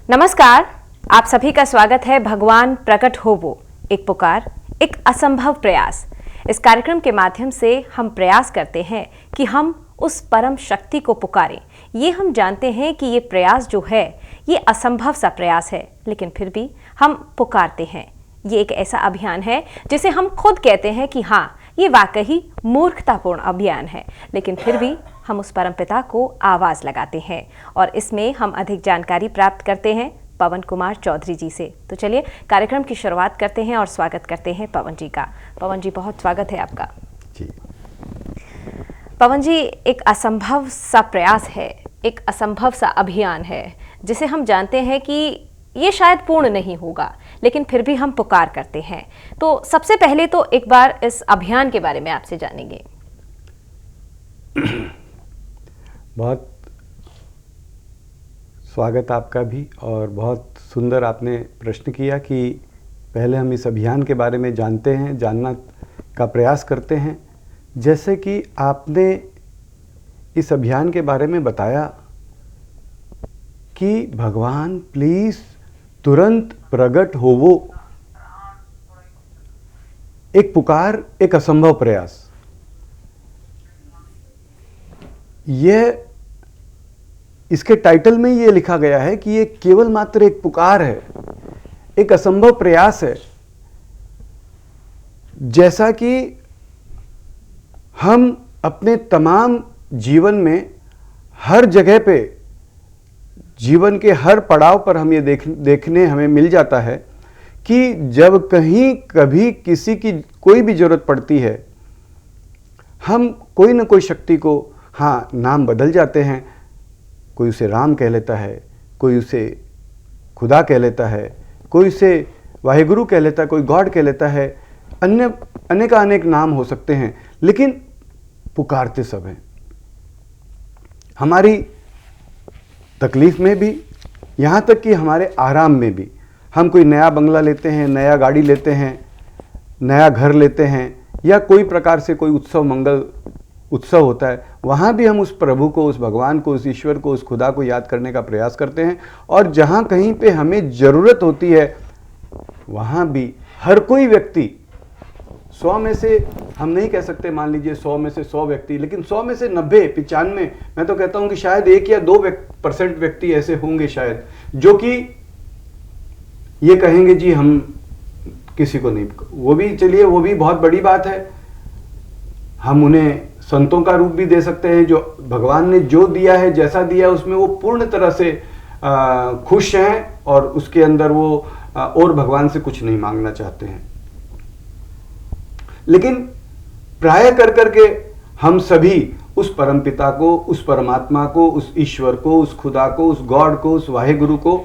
नमस्कार, आप सभी का स्वागत है भगवान प्रकट होवो, एक पुकार, एक असंभव प्रयास। इस कार्यक्रम के माध्यम से हम प्रयास करते हैं कि हम उस परम शक्ति को पुकारें। ये हम जानते हैं कि ये प्रयास जो है ये असंभव सा प्रयास है, लेकिन फिर भी हम पुकारते हैं। ये एक ऐसा अभियान है जिसे हम खुद कहते हैं कि हाँ, ये वाकई मूर्खतापूर्ण अभियान है, लेकिन फिर भी हम उस परमपिता को आवाज लगाते हैं और इसमें हम अधिक जानकारी प्राप्त करते हैं पवन कुमार चौधरी जी से। तो चलिए कार्यक्रम की शुरुआत करते हैं और स्वागत करते हैं पवन जी का। पवन जी, बहुत स्वागत है आपका जी। पवन जी, एक असंभव सा प्रयास है, एक असंभव सा अभियान है जिसे हम जानते हैं कि ये शायद पूर्ण नहीं होगा, लेकिन फिर भी हम पुकार करते हैं। तो सबसे पहले तो एक बार इस अभियान के बारे में आपसे जानेंगे। बहुत स्वागत आपका भी, और बहुत सुंदर आपने प्रश्न किया कि पहले हम इस अभियान के बारे में जानते हैं, जानना का प्रयास करते हैं। जैसे कि आपने इस अभियान के बारे में बताया कि भगवान प्लीज तुरंत प्रकट होवो, एक पुकार, एक असंभव प्रयास। यह इसके टाइटल में ये लिखा गया है कि ये केवल मात्र एक पुकार है, एक असंभव प्रयास है। जैसा कि हम अपने तमाम जीवन में हर जगह पे, जीवन के हर पड़ाव पर हम ये देखने हमें मिल जाता है कि जब कहीं कभी किसी की कोई भी जरूरत पड़ती है, हम कोई ना कोई शक्ति को नाम बदल जाते हैं। कोई उसे राम कह लेता है, कोई उसे खुदा कह लेता है, कोई उसे वाहेगुरु कह लेता है, कोई गॉड कह लेता है। अनेक नाम हो सकते हैं, लेकिन पुकारते सब हैं। हमारी तकलीफ में भी, यहाँ तक कि हमारे आराम में भी। हम कोई नया बंगला लेते हैं, नया गाड़ी लेते हैं, नया घर लेते हैं, या कोई प्रकार से कोई मंगल उत्सव होता है, वहाँ भी हम उस प्रभु को, उस भगवान को, उस ईश्वर को, उस खुदा को याद करने का प्रयास करते हैं। और जहाँ कहीं पे हमें ज़रूरत होती है, वहाँ भी हर कोई व्यक्ति, 100 में से हम नहीं कह सकते, मान लीजिए 100 में से 100 व्यक्ति, लेकिन 100 में से 90, 95, मैं तो कहता हूँ कि शायद 1 या 2% व्यक्ति ऐसे होंगे शायद, जो कि ये कहेंगे जी हम किसी को नहीं। वो भी चलिए, वो भी बहुत बड़ी बात है। हम उन्हें संतों का रूप भी दे सकते हैं, जो भगवान ने जो दिया है, जैसा दिया है, उसमें वो पूर्ण तरह से खुश हैं और उसके अंदर वो और भगवान से कुछ नहीं मांगना चाहते हैं। लेकिन प्राय कर करके हम सभी उस परमपिता को, उस परमात्मा को, उस ईश्वर को, उस खुदा को, उस गॉड को, उस वाहेगुरु को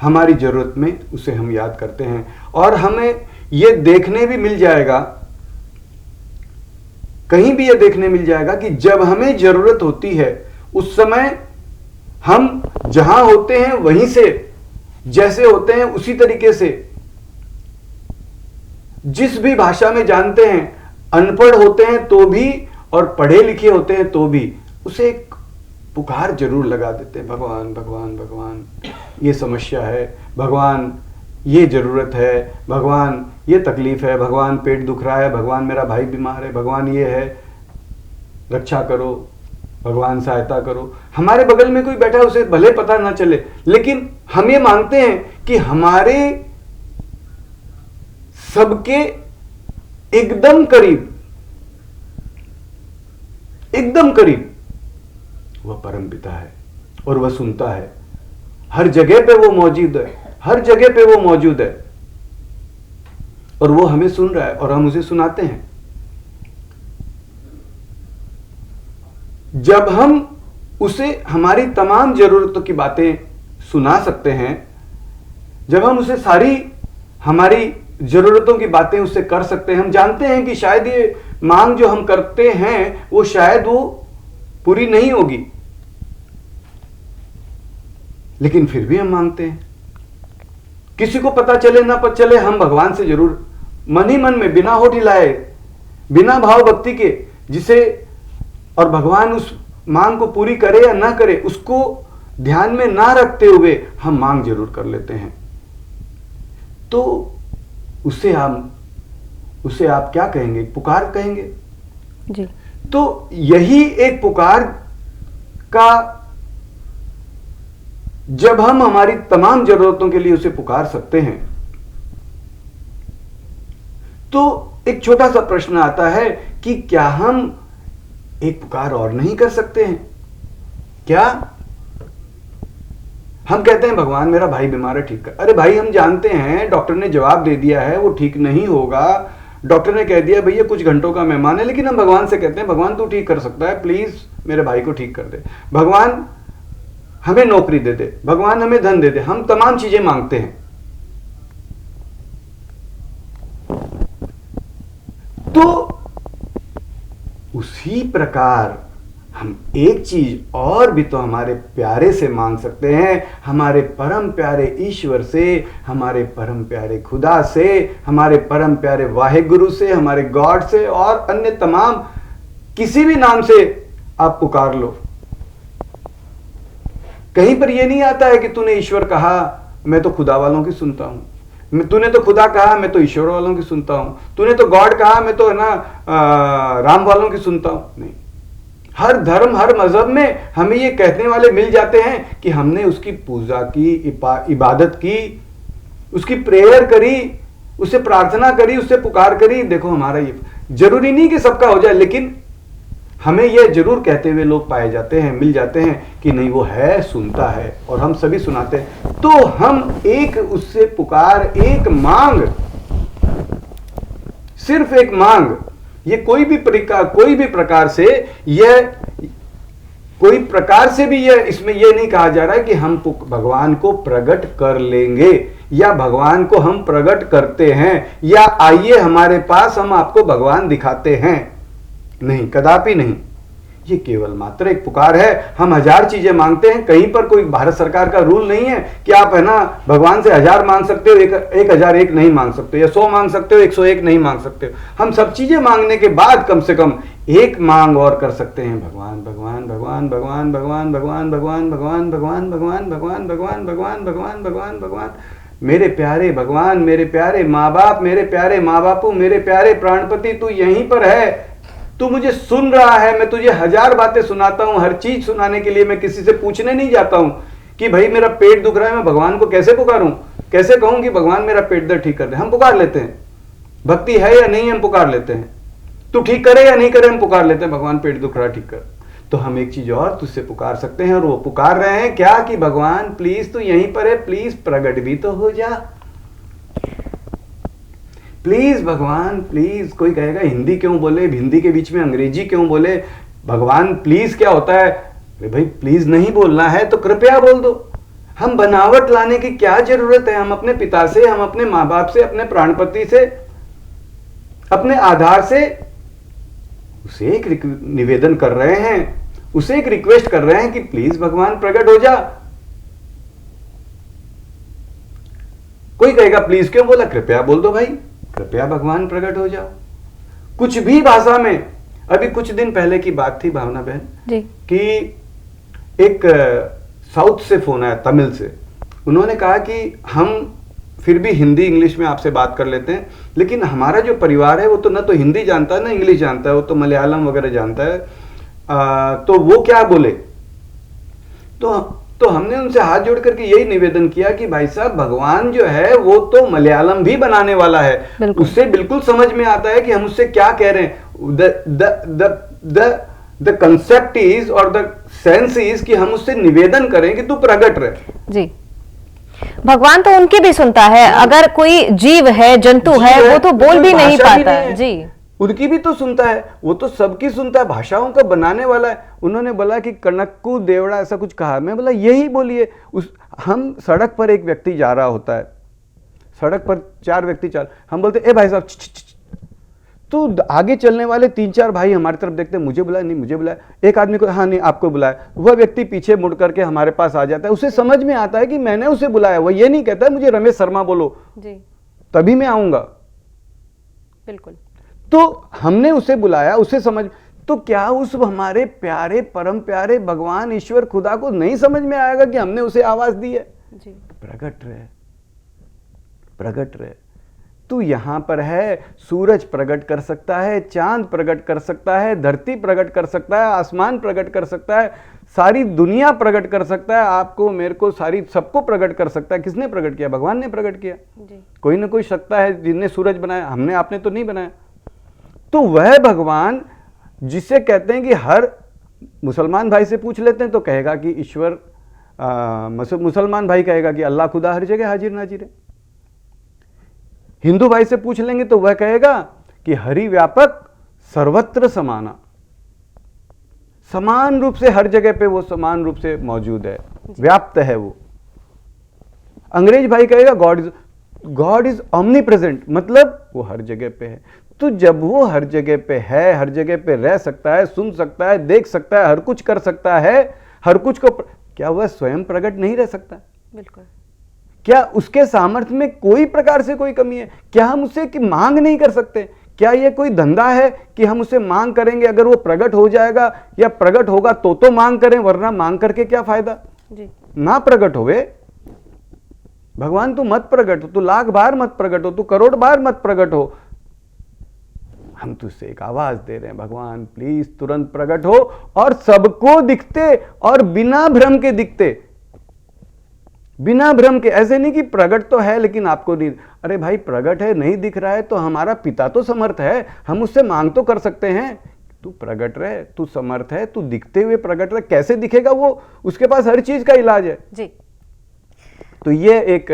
हमारी जरूरत में उसे हम याद करते हैं। और हमें ये देखने भी मिल जाएगा, कहीं भी ये देखने मिल जाएगा कि जब हमें जरूरत होती है, उस समय हम जहां होते हैं वहीं से, जैसे होते हैं उसी तरीके से, जिस भी भाषा में जानते हैं, अनपढ़ होते हैं तो भी और पढ़े लिखे होते हैं तो भी, उसे एक पुकार जरूर लगा देते हैं। भगवान भगवान भगवान, ये समस्या है, भगवान ये जरूरत है, भगवान ये तकलीफ है, भगवान पेट दुख रहा है, भगवान मेरा भाई बीमार है, भगवान ये है, रक्षा करो, भगवान सहायता करो। हमारे बगल में कोई बैठा है, उसे भले पता ना चले, लेकिन हम ये मानते हैं कि हमारे सबके एकदम करीब वह परमपिता है, और वह सुनता है। हर जगह पे वो मौजूद है, हर जगह पे वो मौजूद है, और वो हमें सुन रहा है और हम उसे सुनाते हैं। जब हम उसे हमारी तमाम जरूरतों की बातें सुना सकते हैं, जब हम उसे सारी हमारी जरूरतों की बातें उससे कर सकते हैं, हम जानते हैं कि शायद ये मांग जो हम करते हैं वो शायद वो पूरी नहीं होगी, लेकिन फिर भी हम मांगते हैं। किसी को पता चले ना पता चले, हम भगवान से जरूर मन ही मन में, बिना होठ हिलाए, बिना भाव भक्ति के, जिसे, और भगवान उस मांग को पूरी करे या ना करे, उसको ध्यान में ना रखते हुए हम मांग जरूर कर लेते हैं। तो उसे आप क्या कहेंगे? पुकार कहेंगे जी। तो यही एक पुकार का, जब हम हमारी तमाम जरूरतों के लिए उसे पुकार सकते हैं, तो एक छोटा सा प्रश्न आता है कि क्या हम एक पुकार और नहीं कर सकते हैं? क्या हम कहते हैं भगवान मेरा भाई बीमार है, ठीक कर। अरे भाई, हम जानते हैं, डॉक्टर ने जवाब दे दिया है वो ठीक नहीं होगा, डॉक्टर ने कह दिया भैया कुछ घंटों का मेहमान है, लेकिन हम भगवान से कहते हैं भगवान तू ठीक कर सकता है, प्लीज मेरे भाई को ठीक कर दे, भगवान हमें नौकरी दे दे, भगवान हमें धन दे दे। हम तमाम चीजें मांगते हैं। तो उसी प्रकार हम एक चीज और भी तो हमारे प्यारे से मांग सकते हैं, हमारे परम प्यारे ईश्वर से, हमारे परम प्यारे खुदा से, हमारे परम प्यारे वाहेगुरु से, हमारे गॉड से, और अन्य तमाम किसी भी नाम से आप पुकार लो। कहीं पर यह नहीं आता है कि तूने ईश्वर कहा मैं तो खुदा वालों की सुनता हूं, तूने तो खुदा कहा मैं तो ईश्वर वालों की सुनता हूं, तूने तो गॉड कहा मैं तो है ना राम वालों की सुनता हूं। नहीं, हर धर्म हर मजहब में हमें ये कहने वाले मिल जाते हैं कि हमने उसकी पूजा की, इबादत की, उसकी प्रेयर करी, उससे प्रार्थना करी, उससे पुकार करी। देखो हमारा ये जरूरी नहीं कि सबका हो जाए, लेकिन हमें यह जरूर कहते हुए लोग पाए जाते हैं, मिल जाते हैं कि नहीं वो है, सुनता है, और हम सभी सुनाते हैं। तो हम एक उससे पुकार, एक मांग, सिर्फ एक मांग, ये कोई भी प्रकार से यह कोई प्रकार से भी यह इसमें यह नहीं कहा जा रहा है कि हम भगवान को प्रकट कर लेंगे या भगवान को हम प्रकट करते हैं या आइए हमारे पास हम आपको भगवान दिखाते हैं। नहीं, कदापि नहीं। ये केवल मात्र एक पुकार है। हम हजार चीजें मांगते हैं, कहीं पर कोई भारत सरकार का रूल नहीं है कि आप है ना भगवान से 1000 मांग सकते हो, 1001 नहीं मांग सकते, या 100 मांग सकते हो, 101 नहीं मांग सकते हो। हम सब चीजें मांगने के बाद कम से कम एक मांग और कर सकते हैं, भगवान भगवान भगवान भगवान भगवान भगवान भगवान भगवान भगवान भगवान भगवान भगवान भगवान भगवान भगवान भगवान मेरे प्यारे भगवान, मेरे प्यारे माँ बाप, मेरे प्यारे माँ बापू, मेरे प्यारे प्राणपति, तू यहीं पर है, तू मुझे सुन रहा है। मैं तुझे 1000 बातें सुनाता हूं, हर चीज सुनाने के लिए मैं किसी से पूछने नहीं जाता हूं कि भाई मेरा पेट दुख रहा है, मैं भगवान को कैसे पुकारूं, कैसे कहूं कि भगवान मेरा पेट दर्द ठीक कर दे। हम पुकार लेते हैं, भक्ति है या नहीं हम पुकार लेते हैं, तू ठीक करे या नहीं करे हम पुकार लेते हैं, भगवान पेट दुख रहा ठीक कर। तो हम एक चीज और तुझसे पुकार सकते हैं, और वो पुकार रहे हैं क्या कि भगवान प्लीज तू यहीं पर है, प्लीज प्रगट भी तो हो जा, प्लीज भगवान प्लीज। कोई कहेगा हिंदी क्यों बोले, हिंदी के बीच में अंग्रेजी क्यों बोले, भगवान प्लीज क्या होता है? भाई प्लीज नहीं बोलना है तो कृपया बोल दो। हम बनावट लाने की क्या जरूरत है? हम अपने पिता से, हम अपने माँ बाप से, अपने प्राणपति से, अपने आधार से उसे एक निवेदन कर रहे हैं, उसे एक रिक्वेस्ट कर रहे हैं कि प्लीज भगवान प्रकट हो जा। कोई कहेगा प्लीज क्यों बोला, कृपया बोल दो भाई, कृपया भगवान प्रकट हो जाओ, कुछ भी भाषा में। अभी कुछ दिन पहले की बात थी भावना बहन जी, कि एक साउथ से फोन आया, तमिल से। उन्होंने कहा कि हम फिर भी हिंदी इंग्लिश में आपसे बात कर लेते हैं, लेकिन हमारा जो परिवार है वो तो ना तो हिंदी जानता है ना इंग्लिश जानता है, वो तो मलयालम वगैरह जानता है, तो वो क्या बोले। तो हमने उनसे हाथ जोड़ करके यही निवेदन किया कि भाई साहब भगवान जो है वो तो मलयालम भी बनाने वाला है, उससे बिल्कुल समझ में आता है कि हम उससे क्या कह रहे हैं। द कंसेप्ट इज और द सेंस इज कि हम उससे निवेदन करें कि तू प्रकट रहे। जी, भगवान तो उनकी भी सुनता है, अगर कोई जीव है, जंतु है, वो तो बोल भी नहीं पाता है जी, उनकी भी तो सुनता है, वो तो सबकी सुनता है, भाषाओं का बनाने वाला है। उन्होंने बोला कि कणक्कू देवड़ा ऐसा कुछ कहा, मैं बोला यही बोलिए। हम सड़क पर एक व्यक्ति जा रहा होता है, सड़क पर 4 व्यक्ति चल, हम बोलते ए भाई साहब, तो आगे चलने वाले 3-4 भाई हमारी तरफ देखते, मुझे बुलाया नहीं, मुझे बुलाया, एक आदमी को हाँ नहीं आपको बुलाया, वह व्यक्ति पीछे मुड़ करके हमारे पास आ जाता है, उसे समझ में आता है कि मैंने उसे बुलाया। वह ये नहीं कहता मुझे रमेश शर्मा बोलो जी, तभी मैं आऊंगा। बिल्कुल। तो हमने उसे बुलाया, उसे समझ, तो क्या उस हमारे प्यारे परम प्यारे भगवान ईश्वर खुदा को नहीं समझ में आएगा कि हमने उसे आवाज दी है? जी। प्रकट रहे, प्रकट रहे। तू यहां पर है, सूरज प्रकट कर सकता है, चांद प्रकट कर सकता है, धरती प्रकट कर सकता है, आसमान प्रकट कर सकता है, सारी दुनिया प्रकट कर सकता है, आपको मेरे को सारी सबको प्रकट कर सकता है। किसने प्रकट किया? भगवान ने प्रकट किया। जी। कोई ना कोई सत्ता है जिसने सूरज बनाया, हमने आपने तो नहीं बनाया। तो वह भगवान जिसे कहते हैं कि हर मुसलमान भाई से पूछ लेते हैं तो कहेगा कि ईश्वर, मुसलमान भाई कहेगा कि अल्लाह खुदा हर जगह हाजिर नाजिर है। हिंदू भाई से पूछ लेंगे तो वह कहेगा कि हरि व्यापक सर्वत्र समाना, समान रूप से हर जगह पे वो समान रूप से मौजूद है, व्याप्त है वो। अंग्रेज भाई कहेगा गॉड इज ऑमनी प्रेजेंट, मतलब वो हर जगह पे है। तो जब वो हर जगह पे है, हर जगह पे रह सकता है, सुन सकता है, देख सकता है, हर कुछ कर सकता है, हर कुछ को क्या वह स्वयं प्रकट नहीं रह सकता? बिल्कुल। क्या उसके सामर्थ्य में कोई प्रकार से कोई कमी है? क्या हम उससे कि मांग नहीं कर सकते? क्या ये कोई धंधा है कि हम उसे मांग करेंगे, अगर वो प्रकट हो जाएगा या प्रकट होगा तो मांग करें, वरना मांग करके क्या फायदा? जी। ना प्रकट होवे भगवान, तू मत प्रकट हो, तू लाख बार मत प्रकट हो, तू करोड़ बार मत प्रकट हो, हम तुझसे एक आवाज दे रहे हैं, भगवान प्लीज तुरंत प्रकट हो और सबको दिखते और बिना भ्रम के दिखते, बिना भ्रम के। ऐसे नहीं कि प्रकट तो है लेकिन आपको नहीं, अरे भाई प्रकट है नहीं दिख रहा है तो हमारा पिता तो समर्थ है, हम उससे मांग तो कर सकते हैं। तू प्रकट रहे, तू समर्थ है, तू दिखते हुए प्रकट रहे। कैसे दिखेगा वो? उसके पास हर चीज का इलाज है जी। तो ये एक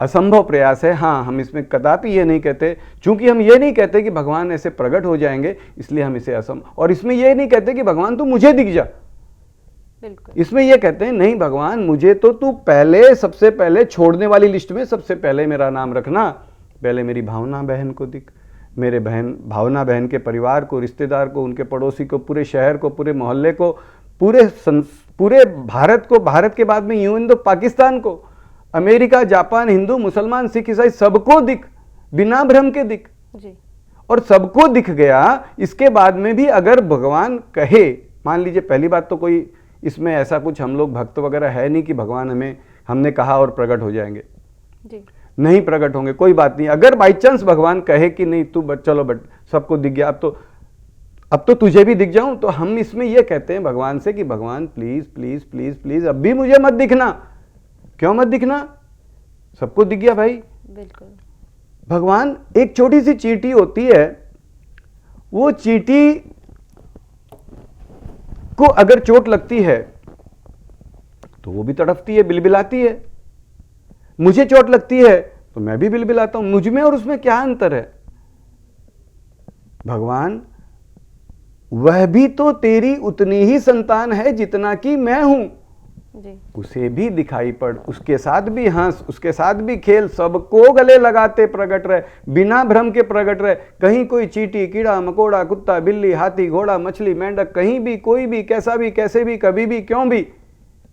असंभव प्रयास है। हाँ, हम इसमें कदापि ये नहीं कहते, चूंकि हम ये नहीं कहते कि भगवान ऐसे प्रकट हो जाएंगे, इसलिए हम इसे असंभव, और इसमें ये नहीं कहते कि भगवान तू मुझे दिख जा, बिल्कुल। इसमें ये कहते हैं नहीं भगवान मुझे तो तू पहले, सबसे पहले छोड़ने वाली लिस्ट में सबसे पहले मेरा नाम रखना, पहले मेरी भावना बहन को दिख, मेरे भावना बहन के परिवार को, रिश्तेदार को, उनके पड़ोसी को, पूरे शहर को, पूरे मोहल्ले को, पूरे भारत को, भारत के बाद में यूं इन दो पाकिस्तान को, अमेरिका, जापान, हिंदू, मुसलमान, सिख, ईसाई, सबको दिख, बिना भ्रम के दिख। जी। और सबको दिख गया। इसके बाद में भी अगर भगवान कहे, मान लीजिए पहली बात तो कोई इसमें ऐसा कुछ हम लोग भक्त वगैरह है नहीं कि भगवान हमने कहा और प्रकट हो जाएंगे। जी। नहीं प्रकट होंगे, कोई बात नहीं। अगर बाई चांस भगवान कहे कि नहीं तू चलो बट सबको दिख गया, अब तो तुझे भी दिख जाऊं, तो हम इसमें यह कहते हैं भगवान से कि भगवान प्लीज प्लीज प्लीज प्लीज अब भी मुझे मत दिखना। क्यों मत दिखना? सबको दिख गया भाई। बिल्कुल। भगवान, एक छोटी सी चींटी होती है, वो चींटी को अगर चोट लगती है तो वो भी तड़पती है, बिलबिलाती है। मुझे चोट लगती है तो मैं भी बिलबिलाता हूं। मुझ में और उसमें क्या अंतर है? भगवान, वह भी तो तेरी उतनी ही संतान है जितना कि मैं हूं। जी। उसे भी दिखाई पड़, उसके साथ भी हंस, उसके साथ भी खेल, सबको गले लगाते प्रकट रहे, बिना भ्रम के प्रकट रहे। कहीं कोई चींटी, कीड़ा मकोड़ा, कुत्ता बिल्ली, हाथी घोड़ा, मछली मेंढक, कहीं भी कोई भी कैसा भी कैसे भी कभी भी क्यों भी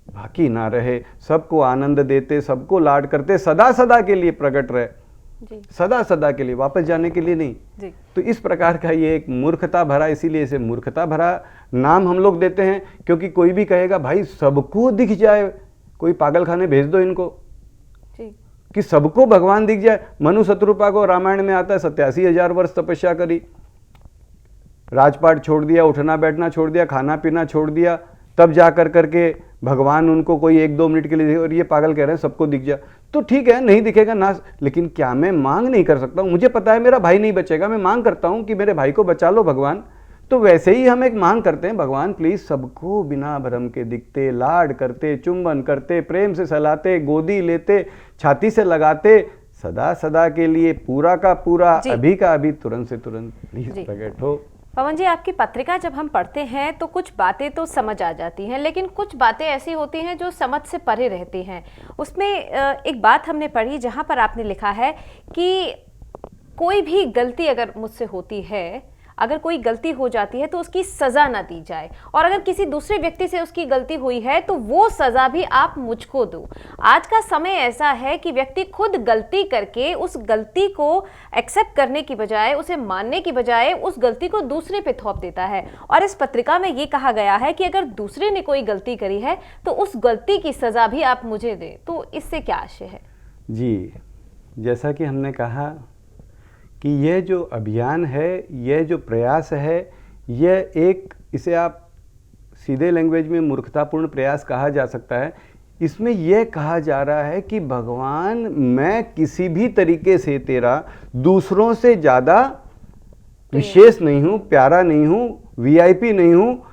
बाकी ना रहे, सबको आनंद देते, सबको लाड करते, सदा सदा के लिए प्रकट रहे। जी। सदा सदा के लिए, वापस जाने के लिए नहीं। जी। तो इस प्रकार का ये एक मूर्खता भरा, इसीलिए इसे मूर्खता भरा नाम हम लोग देते हैं, क्योंकि कोई भी कहेगा भाई सबको दिख जाए, कोई पागल खाने भेज दो इनको जी। कि सबको भगवान दिख जाए। मनु शत्रुपा को रामायण में आता है 87,000 वर्ष तपस्या करी, राजपाट छोड़ दिया, उठना बैठना छोड़ दिया, खाना पीना छोड़ दिया, तब जा करके भगवान उनको कोई 1-2 मिनट के लिए, और ये पागल कह रहे हैं सबको दिख जा। तो ठीक है, नहीं दिखेगा ना, लेकिन क्या मैं मांग नहीं कर सकता हूं? मुझे पता है मेरा भाई नहीं बचेगा, मैं मांग करता हूं कि मेरे भाई को बचा लो भगवान। तो वैसे ही हम एक मांग करते हैं, भगवान प्लीज सबको बिना भ्रम के दिखते, लाड करते, चुंबन करते, प्रेम से सहलाते, गोदी लेते, छाती से लगाते, सदा सदा के लिए, पूरा का पूरा, अभी का अभी, तुरंत से तुरंत प्लीज प्रकट हो। पवन जी, आपकी पत्रिका जब हम पढ़ते हैं तो कुछ बातें तो समझ आ जाती हैं, लेकिन कुछ बातें ऐसी होती हैं जो समझ से परे रहती हैं। उसमें एक बात हमने पढ़ी जहां पर आपने लिखा है कि कोई भी गलती अगर मुझसे होती है, अगर कोई गलती हो जाती है तो उसकी सजा ना दी जाए, और अगर किसी दूसरे व्यक्ति से उसकी गलती हुई है तो वो सजा भी आप मुझको दो। आज का समय ऐसा है कि व्यक्ति खुद गलती करके उस गलती को एक्सेप्ट करने की बजाय, उसे मानने की बजाय उस गलती को दूसरे पे थोप देता है। और इस पत्रिका में ये कहा गया है कि अगर दूसरे ने कोई गलती करी है तो उस गलती की सजा भी आप मुझे दें। तो इससे क्या आशय है? जी, जैसा कि हमने कहा कि यह जो अभियान है, यह जो प्रयास है, यह एक, इसे आप सीधे लैंग्वेज में मूर्खतापूर्ण प्रयास कहा जा सकता है। इसमें यह कहा जा रहा है कि भगवान, मैं किसी भी तरीके से तेरा दूसरों से ज़्यादा विशेष नहीं हूँ, प्यारा नहीं हूँ, वीआईपी नहीं हूँ।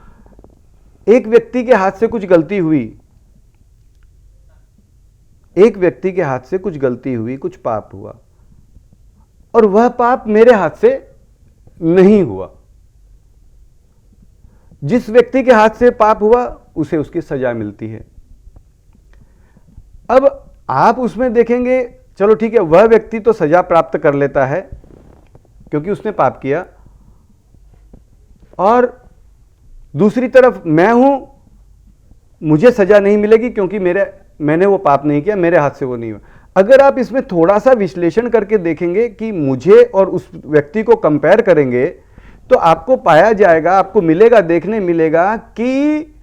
एक व्यक्ति के हाथ से कुछ गलती हुई, एक व्यक्ति के हाथ से कुछ गलती हुई, कुछ पाप हुआ, और वह पाप मेरे हाथ से नहीं हुआ। जिस व्यक्ति के हाथ से पाप हुआ उसे उसकी सजा मिलती है। अब आप उसमें देखेंगे, चलो ठीक है, वह व्यक्ति तो सजा प्राप्त कर लेता है क्योंकि उसने पाप किया, और दूसरी तरफ मैं हूं, मुझे सजा नहीं मिलेगी क्योंकि मैंने वो पाप नहीं किया, मेरे हाथ से वो नहीं हुआ। अगर आप इसमें थोड़ा सा विश्लेषण करके देखेंगे कि मुझे और उस व्यक्ति को कंपेयर करेंगे तो आपको पाया जाएगा, आपको मिलेगा, देखने मिलेगा कि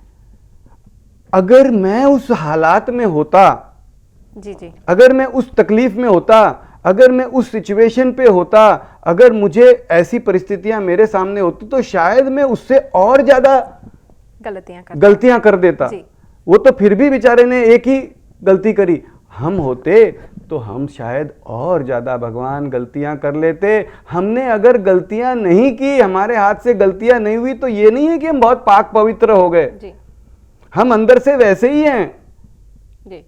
अगर मैं उस हालात में होता, जी, अगर मैं उस तकलीफ में होता, अगर मैं उस सिचुएशन पे होता, अगर मुझे ऐसी परिस्थितियां मेरे सामने होती तो शायद मैं उससे और ज्यादा गलतियां कर देता। वो तो फिर भी बेचारे ने एक ही गलती करी, हम होते तो हम शायद और ज्यादा भगवान गलतियां कर लेते। हमने अगर गलतियां नहीं की, हमारे हाथ से गलतियां नहीं हुई, तो ये नहीं है कि हम बहुत पाक पवित्र हो गए। हम अंदर से वैसे ही हैं जी।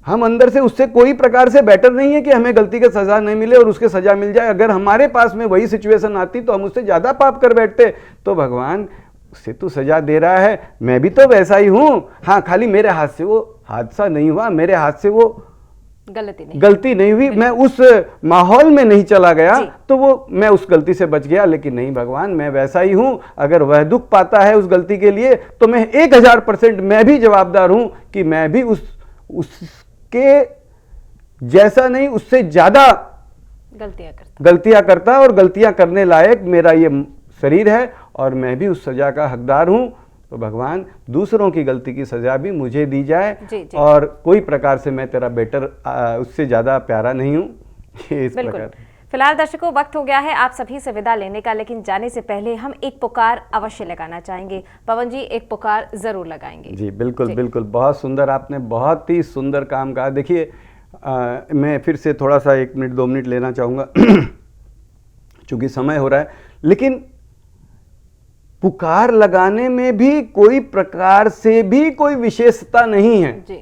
हम अंदर से उससे कोई प्रकार से बेटर नहीं है कि हमें गलती का सजा नहीं मिले और उसके सजा मिल जाए। अगर हमारे पास में वही सिचुएशन आती तो हम उससे ज्यादा पाप कर बैठते। तो भगवान, उससे तू सजा दे रहा है, मैं भी तो वैसा ही हूं। हाँ, खाली मेरे हाथ से वो हादसा नहीं हुआ, मेरे हाथ से वो गलती नहीं हुई, मैं उस माहौल में नहीं चला गया तो वो मैं उस गलती से बच गया। लेकिन नहीं भगवान, मैं वैसा ही हूं। अगर वह दुख पाता है उस गलती के लिए तो मैं 1000% मैं भी जवाबदार हूं कि मैं भी उसके जैसा नहीं, उससे ज्यादा गलतियां करता और गलतियां करने लायक मेरा ये शरीर है और मैं भी उस सजा का हकदार हूं। तो भगवान, दूसरों की गलती की सजा भी मुझे दी जाए जी। और कोई प्रकार से मैं तेरा बेटर, उससे ज्यादा प्यारा नहीं हूं। इस प्रकार। फिलहाल दर्शकों, वक्त हो गया है आप सभी से विदा लेने का, लेकिन जाने से पहले हम एक पुकार अवश्य लगाना चाहेंगे। पवन जी, एक पुकार जरूर लगाएंगे। जी बिल्कुल बिल्कुल, बहुत सुंदर, आपने बहुत ही सुंदर काम कहा। देखिए, मैं फिर से थोड़ा सा 1 मिनट 2 मिनट लेना चाहूँगा चूँकि समय हो रहा है, लेकिन पुकार लगाने में भी कोई प्रकार से भी कोई विशेषता नहीं है जी।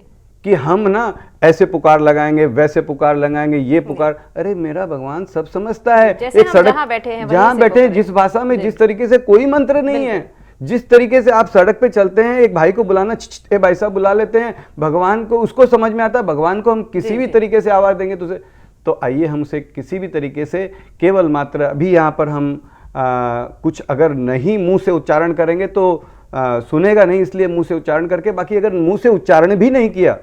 कि हम ना ऐसे पुकार लगाएंगे, वैसे पुकार लगाएंगे, ये पुकार, अरे मेरा भगवान सब समझता है। एक सड़क जहाँ बैठे जिस भाषा में, जिस तरीके से, कोई मंत्र नहीं है। जिस तरीके से आप सड़क पे चलते हैं, एक भाई को बुलाना, ए भाई साहब बुला लेते हैं, भगवान को उसको समझ में आता है। भगवान को हम किसी भी तरीके से आवाज देंगे तो आइए हम उसे किसी भी तरीके से, केवल मात्र अभी यहाँ पर हम कुछ अगर नहीं मुंह से उच्चारण करेंगे तो सुनेगा नहीं, इसलिए मुंह से उच्चारण करके, बाकी अगर मुंह से उच्चारण भी नहीं किया,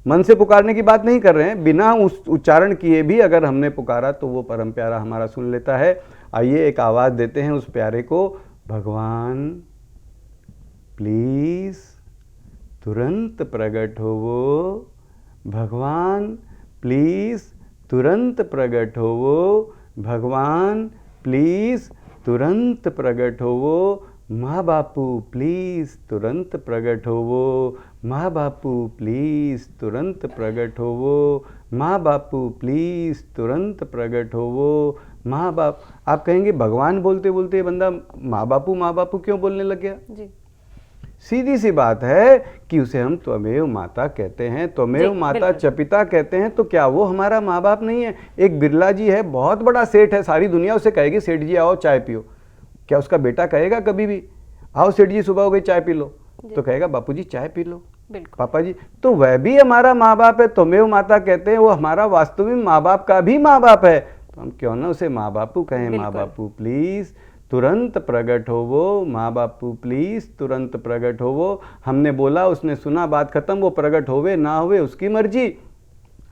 मन से पुकारने की बात नहीं कर रहे हैं, बिना उच्चारण किए भी अगर हमने पुकारा तो वो परम प्यारा हमारा सुन लेता है। आइए एक आवाज देते हैं उस प्यारे को, भगवान प्लीज तुरंत प्रकट होवो, भगवान प्लीज तुरंत प्रकट होवो, भगवान प्लीज तुरंत प्रकट होवो, माँ बापू प्लीज तुरंत प्रकट होवो, माँ बापू प्लीज तुरंत प्रकट होवो, माँ बापू प्लीज तुरंत प्रकट होवो, माँ बाप। आप कहेंगे भगवान बोलते बोलते बंदा माँ बापू क्यों बोलने लग गया जी? सीधी सी बात है कि उसे हम त्वमेव माता कहते हैं, त्वमेव माता च पिता कहते हैं। तो क्या वो हमारा माँ बाप नहीं है? एक बिरला जी है, बहुत बड़ा सेठ है, सारी दुनिया उसे कहेगी सेठ जी आओ चाय पियो। क्या उसका बेटा कहेगा कभी भी आओ सेठ जी सुबह हो गई चाय पी लो? तो कहेगा बापू जी चाय पी लो, पापा जी। तो वह भी हमारा माँ बाप है, त्वमेव माता कहते हैं, वो हमारा वास्तविक माँ बाप का भी माँ बाप है। तो हम क्यों ना उसे माँ बापू कहें। माँ बिल्कुल। बापू प्लीज़ तुरंत प्रकट होवो, माँ बापू प्लीज़ तुरंत प्रकट होवो। हमने बोला, उसने सुना, बात खत्म, वो प्रकट होवे ना होवे उसकी मर्जी,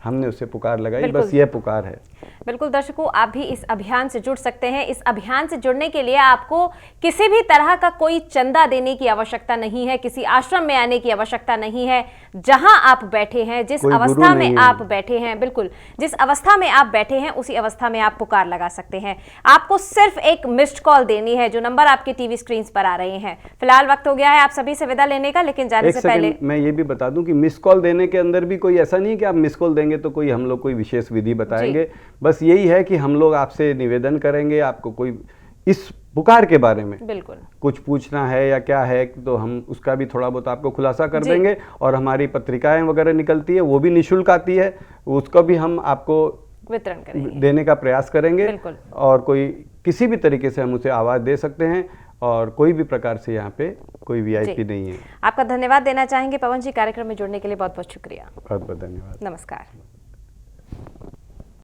हमने उससे पुकार लगाई, बिल्कुल। बस यह पुकार है। बिल्कुल दर्शकों, आप भी इस अभियान से जुड़ सकते हैं। इस अभियान से जुड़ने के लिए आपको किसी भी तरह का कोई चंदा देने की आवश्यकता नहीं है, किसी आश्रम में आने की आवश्यकता नहीं है। जहां आप बैठे हैं, जिस कोई गुरु अवस्था में नहीं है। आप बैठे हैं, बिल्कुल जिस अवस्था में आप बैठे हैं उसी अवस्था में आप पुकार लगा सकते हैं। आपको सिर्फ एक मिस्ड कॉल देनी है, जो नंबर आपके टीवी स्क्रीन पर आ रहे हैं। फिलहाल वक्त हो गया है आप सभी से विदा लेने का, लेकिन जाने एक से पहले सेकंड मैं ये भी बता दूं कि मिस कॉल देने के अंदर भी कोई ऐसा नहीं है कि आप मिस कॉल देंगे तो कोई हम लोग कोई विशेष विधि बताएंगे। बस यही है कि हम लोग आपसे निवेदन करेंगे, आपको कोई इस पुकार के बारे में बिल्कुल कुछ पूछना है या क्या है तो हम उसका भी थोड़ा बहुत आपको खुलासा कर जी। देंगे। और हमारी पत्रिकाएं वगैरह निकलती है, वो भी निःशुल्क आती है, उसका भी हम आपको वितरण करेंगे। देने का प्रयास करेंगे। बिल्कुल। और कोई किसी भी तरीके से हम उसे आवाज़ दे सकते हैं, और कोई भी प्रकार से यहाँ पे कोई वीआईपी नहीं है। आपका धन्यवाद देना चाहेंगे पवन जी, कार्यक्रम में जुड़ने के लिए बहुत बहुत शुक्रिया। बहुत बहुत धन्यवाद। नमस्कार।